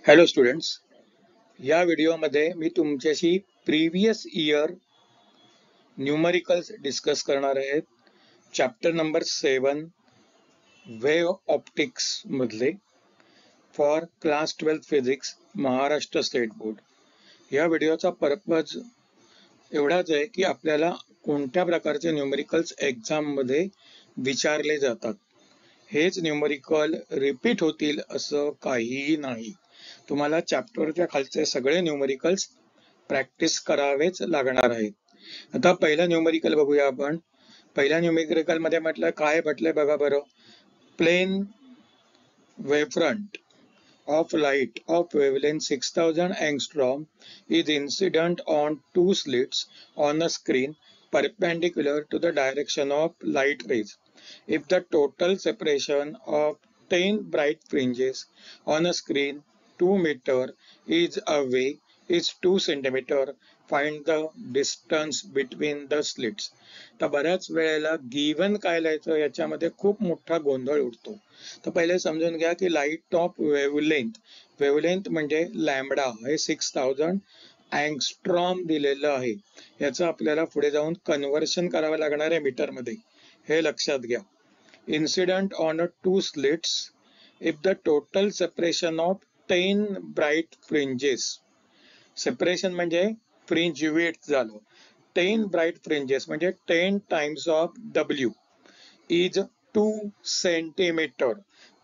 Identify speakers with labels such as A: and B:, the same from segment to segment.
A: Hello students, या व्हिडिओमध्ये मी तुमच्याशी प्रिव्हियस इयर न्यूमरिकल्स डिस्कस करणार आहे. चॅप्टर नंबर 7 वेव्ह ऑप्टिक्स मधले for class 12 physics Maharashtra state board. या व्हिडिओचा पर्पज एवढाच आहे की आपल्याला कोणत्या प्रकारचे न्यूमरिकल्स एक्झाममध्ये विचारले जातात. हेच न्यूमरिकल रिपीट होतील असं काहीही नाही. तुम्हाला चॅप्टरच्या खालचे सगळे न्यूमरिकल्स प्रॅक्टिस करावेच लागणार आहेत. आता पहिला न्यूमरिकल बघूया आपण. पहिल्या न्यूमरिकल मध्ये म्हटलंय बघा बरं. Plane wavefront of light of wavelength 6000 angstrom is incident on two slits on a screen perpendicular to the direction of light rays. If the total separation of 10 bright fringes on a screen 2 meter is away is 2 centimeter, find the distance between the slits. तर बऱ्याच वेळेला given काय लिहायचं याच्यामध्ये खूप मोठा गोंधळ उडतो. तर पहिले समजून घ्या की लाईट ऑफ वेव्हलेंथ म्हणजे लॅम्बडा हे 6000 अँगस्ट्रॉम दिलेलं आहे. याचं आपल्याला पुढे जाऊन कन्व्हर्शन करावं लागणार आहे मीटर मध्ये, हे लक्षात घ्या. Incident on a two slits if the total separation of 10 bright fringes. Separation म्हणजे फ्रिंज विड्थ झालं. 10 ब्राईट फ्रिंजेस म्हणजे 10 times of W is 2 centimetre.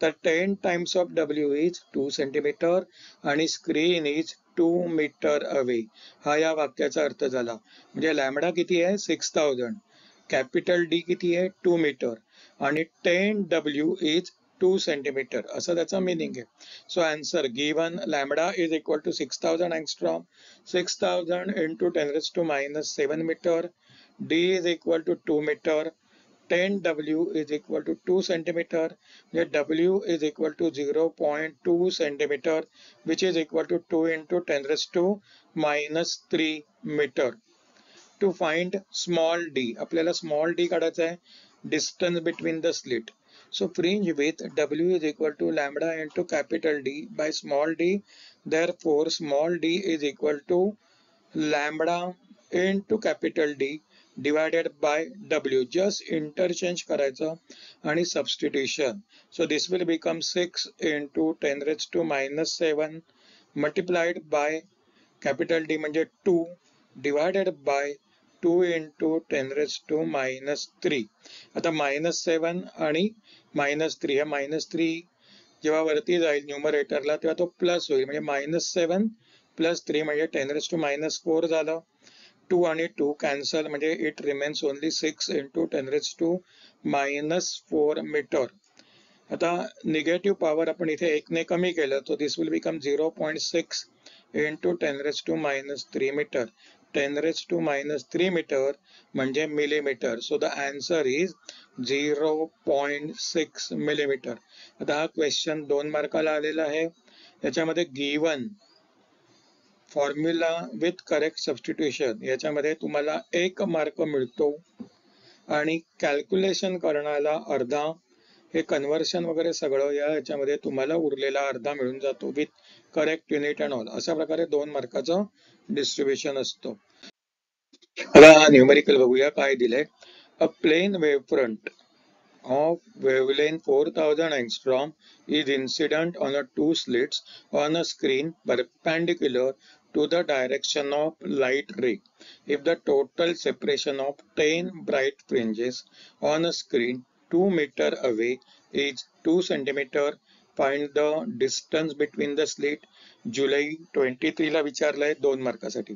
A: तर 10 times of W is 2 centimetre आणि स्क्रीन इज 2 मीटर अवे. हा या वाक्याचा अर्थ झाला. म्हणजे लॅम्बडा किती आहे? 6000. कॅपिटल D किती आहे? 2 मीटर आणि 10W इज 2 सेंटीमीटर असं त्याचा मिनिंग आहे. So answer given lambda is equal to 6000 angstrom, 6000 into 10⁻⁷ metre. D is equal to 2 metre. 10W is equal to 2 centimeter. W is equal to 0.2 centimeter, which is equal to 2 into 10⁻³ meter. To find small d, आपल्याला small d काढायचा आहे. Distance between the slit. So fringe width W is equal to lambda into capital D by small d. Therefore small d is equal to lambda into capital D divided by W. Just interchange करायचं आणि substitution. So this will become 6 into 10⁻⁷ multiplied by capital D म्हणजे 2 divided by 2 into 10⁻⁻3. आता -7 आणि -3, हा -3 जेव्हा वरती जाईल न्यूमरेटरला तेव्हा तो प्लस होईल. म्हणजे -7 + 3 म्हणजे 10⁻⁴ झालं. 2 आणि 2 कॅन्सल म्हणजे it remains only 6 into 10⁻⁴ metre. आता निगेटिव्ह पॉवर आपण इथे 1 ने कमी केलं तर this will become 0.6 into 10⁻³ metre. 10⁻³ metre म्हणजे millimetre. So the answer is 0.6 millimetre. आता हा क्वेश्चन 2 मार्काला आलेला आहे. याच्यामध्ये given formula with correct substitution याच्यामध्ये तुम्हाला 1 मार्क मिळतो आणि कॅल्क्युलेशन करण्याला अर्धा. हे कन्व्हर्शन वगैरे सगळं याच्यामध्ये तुम्हाला उरलेला अर्धा मिळून जातो with correct unit and all. अशा प्रकारे 2 मार्काचं डिस्ट्रीब्युशन असतो. आता हा न्यूमेरिकल बघूया काय दिलंय. अ plain wavefront of wavelength 4000 angstrom is incident on a two slits on a screen perpendicular to the direction of light ray. If the total separation of 10 bright fringes on a screen 2 meter away is 2 centimeter, find the distance between the slit. जुलै 23 ला विचारलंय 2 मार्कासाठी.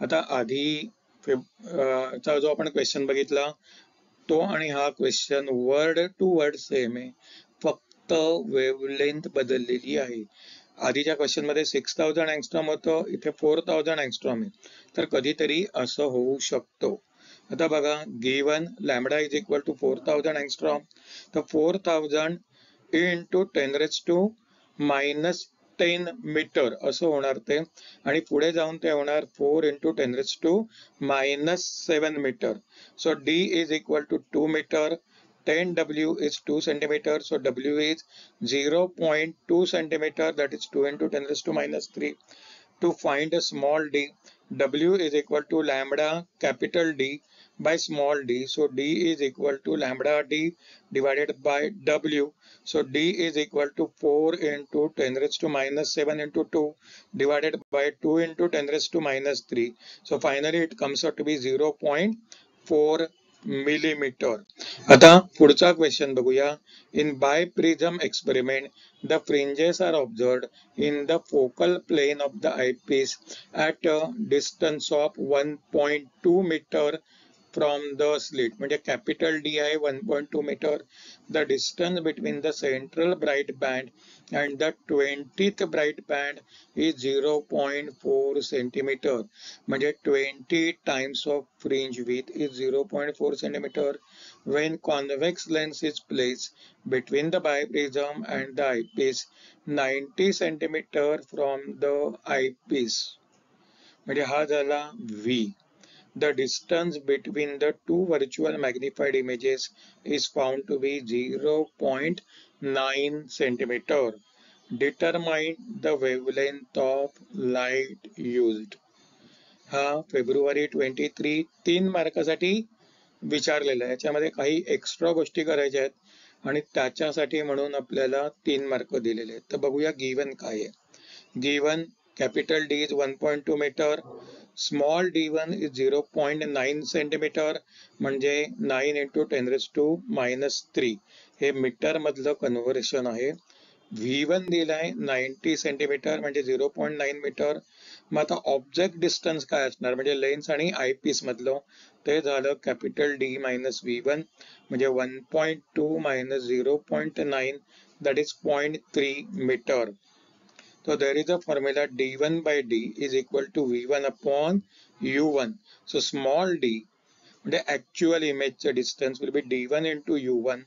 A: आता आधी चा जो आपण question बघितला तो आणि हा question word to word same आहे, फक्त वेव्हलेंथ बदललेली आहे. आधीच्या क्वेश्चन मध्ये 6000 अँगस्ट्रॉम होतं, इथे 4000 अँगस्ट्रॉम आहे. तर कधीतरी असं होऊ शकतो. आता बघा, given lambda is equal to 4000 angstrom. तर 4000 into 10⁻⁻10 मीटर असं होणार ते. आणि पुढे जाऊन ते होणार 4 into 10⁻⁷ metre. So D is equal to 2 metre. 10W is 2 centimeter, so W is 0.2 centimeter, that is 2 into 10 raised to minus 3. To find a small d, W is equal to lambda capital D by small d. So D is equal to lambda D divided by W. So D is equal to 4 into 10 raised to minus 7 into 2 divided by 2 into 10 raised to minus 3. So finally it comes out to be 0.4 millimeter. आता पुढचा question बघूया. In biprism experiment the fringes are observed in the focal plane of the eyepiece at a distance of 1.2 meter from the slit. म्हणजे capital D आहे 1.2 meter. The distance between the central bright band and the 20th bright band is 0.4 centimeter. म्हणजे 20 times of fringe width is 0.4 centimeter. When convex lens is placed between the biprism and the eyepiece 90 centimeter from the eyepiece, म्हणजे हा झाला V. The distance between the two virtual magnified images is found to be 0.9 centimeter. Determine the wavelength of light used. हा February 23 3 मार्कासाठी विचारलेला आहे. याच्यामध्ये काही extra गोष्टी करायच्या आहेत आणि त्याच्यासाठी म्हणून आपल्याला 3 मार्क दिलेले आहेत. तर बघूया गिवन काय आहे. Given capital D is 1.2 meter, small d1 is 0.9 centimeter, म्हणजे 9 into 10 raised to minus 3. हे मीटर मधलं कन्व्हर्शन आहे. V1 दिलाय 90 सेंटीमीटर म्हणजे 0.9 मीटर. मग आता ऑब्जेक्ट डिस्टन्स काय असणार, म्हणजे लेन्स आणि आयपीस मधलं ते झालं कॅपिटल D मायनस V1 म्हणजे 1.2 minus 0.9 that is 0.3 metre. So there is a formula d1 by d is equal to v1 upon u1. So small d, the actual image distance will be d1 into u1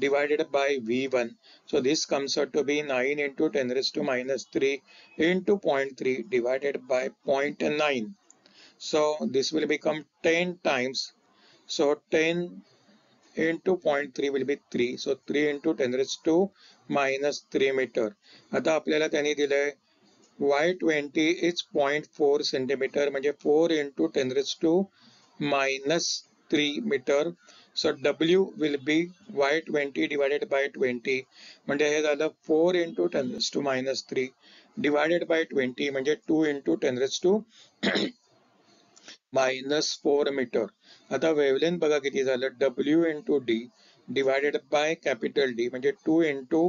A: divided by v1. So this comes out to be 9 into 10 raised to minus 3 into 0.3 divided by 0.9. So this will become 10 times. So 10 into 0.3 will be 3. So 3 into 10 raised to minus 3 meter. आता आपल्याला त्यांनी दिलंय y20 is 0.4 centimeter म्हणजे 4 into 10 raised to minus 3 meter. So W will be y20 divided by 20 म्हणजे हे झालं 4 into 10 raised to minus 3 divided by 20 म्हणजे 2 into 10 raised to minus 4 meter. आता वेवलेंथ बघा किती झालं, W into D divided by capital D म्हणजे 2 into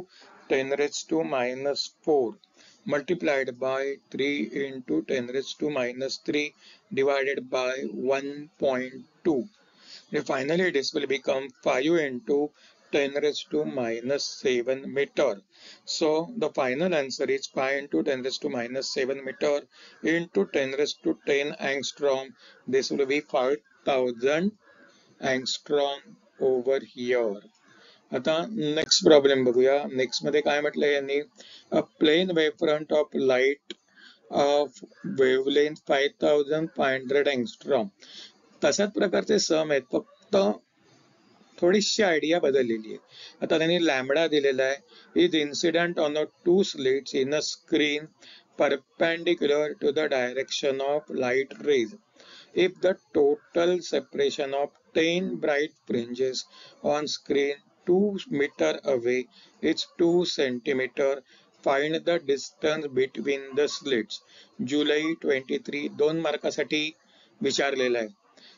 A: 10 raised to minus 4 multiplied by 3 into 10 raised to minus 3 divided by 1.2. Finally this will become 5 into 10 raised to minus 7 meter. So the final answer is 5 into 10 raised to minus 7 meter into 10 raised to 10 angstrom. This will be 5000 angstrom over here. आता next problem बघूया. Next मध्ये काय म्हटलंय यांनी, a plane wavefront of light of wavelength 5500 angstrom. तशाच प्रकारचे सम आहेत, फक्त थोडीशी आयडिया बदललेली आहे. आता त्यांनी लॅम्बडा दिलेला आहे, is incident on a 2 slits in a screen perpendicular to the direction of light rays. If the total separation of 10 bright fringes on screen 2 meter away is 2 centimeter, find the distance between the slits. जुलै 23 2 मार्कासाठी विचारलेला आहे.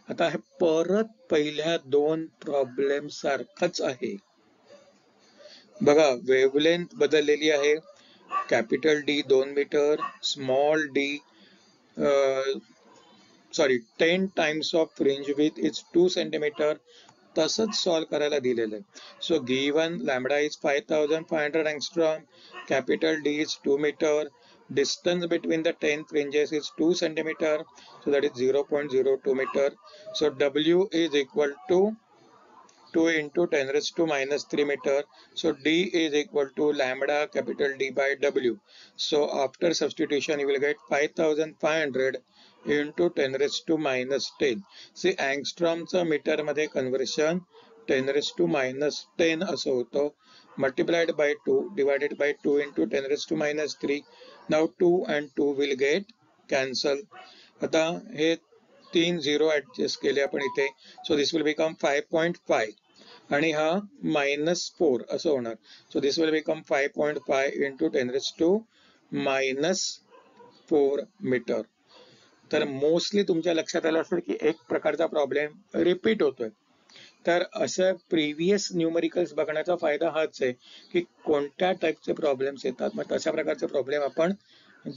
A: आता हे परत पहिल्या 2 problem सारखंच आहे. बघा wavelength बदललेली आहे, capital D 2 metre, small d 10 times of fringe width is 2 centimeter. तसंच सॉल्व करायला दिलेलं आहे. So given lambda is 5500 angstrom, capital D is 2 meter, distance between the 10 fringes is 2 centimeter, so that is 0.02 meter. So W is equal to 2 into 10 raised to minus 3 meter. So D is equal to lambda capital D by W. So after substitution you will get 5500 into 10 raised to minus 10. See angstrom चं metre मध्ये conversion 10⁻10 असं होतं. Multiplied by 2 divided by 2 into 10⁻3. Now 2 and 2 will get cancel. आता हे 3 0 adjust केले आपण इथे. So this will become 5.5 आणि हा -4 असं होणार. So this will become 5.5 into 10⁻4 metre. तर मोस्टली तुमच्या लक्षात आलं असेल की एक प्रकारचा प्रॉब्लेम रिपीट होतोय. तर असं प्रिव्हियस न्यूमरिकल्स बघण्याचा फायदा हाच आहे की कोणत्या टाईपचे प्रॉब्लेम्स येतात, मग तशा प्रकारचे प्रॉब्लेम आपण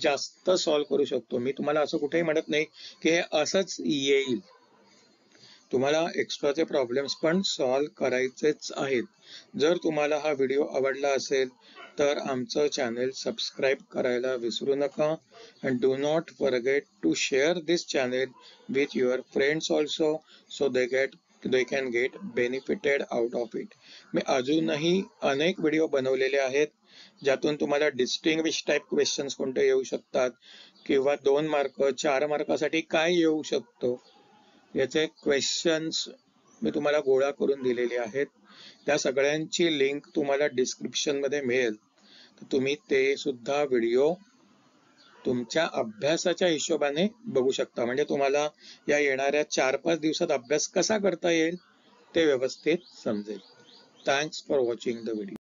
A: जास्त सॉल्व्ह करू शकतो. मी तुम्हाला असं कुठेही म्हणत नाही की हे असंच येईल. तुम्हाला एक्स्ट्राचे प्रॉब्लेम्स पण सॉल्व्ह करायचेच आहेत. जर तुम्हाला हा व्हिडिओ आवडला असेल तर आमचं चॅनेल सबस्क्राईब करायला विसरू नका. And do not forget to share this channel with your friends also, so they can get benefited out of it. मी अजूनही अनेक व्हिडिओ बनवलेले आहेत ज्यातून तुम्हाला डिस्टिंग्विश टाईप क्वेश्चन्स कोणते येऊ शकतात किंवा 2 मार्क 4 मार्कासाठी काय येऊ शकतो याचे क्वेश्चन्स मी तुम्हाला गोळा करून दिलेले आहेत. त्या सगळ्यांची लिंक तुम्हाला डिस्क्रिप्शन मध्ये मिळेल. तर तुम्ही ते सुद्धा व्हिडिओ तुमच्या अभ्यासाच्या हिशोबाने बघू शकता. म्हणजे तुम्हाला या येणाऱ्या 4-5 दिवसात अभ्यास कसा करता येईल ते व्यवस्थित समजेल. Thanks for watching the video.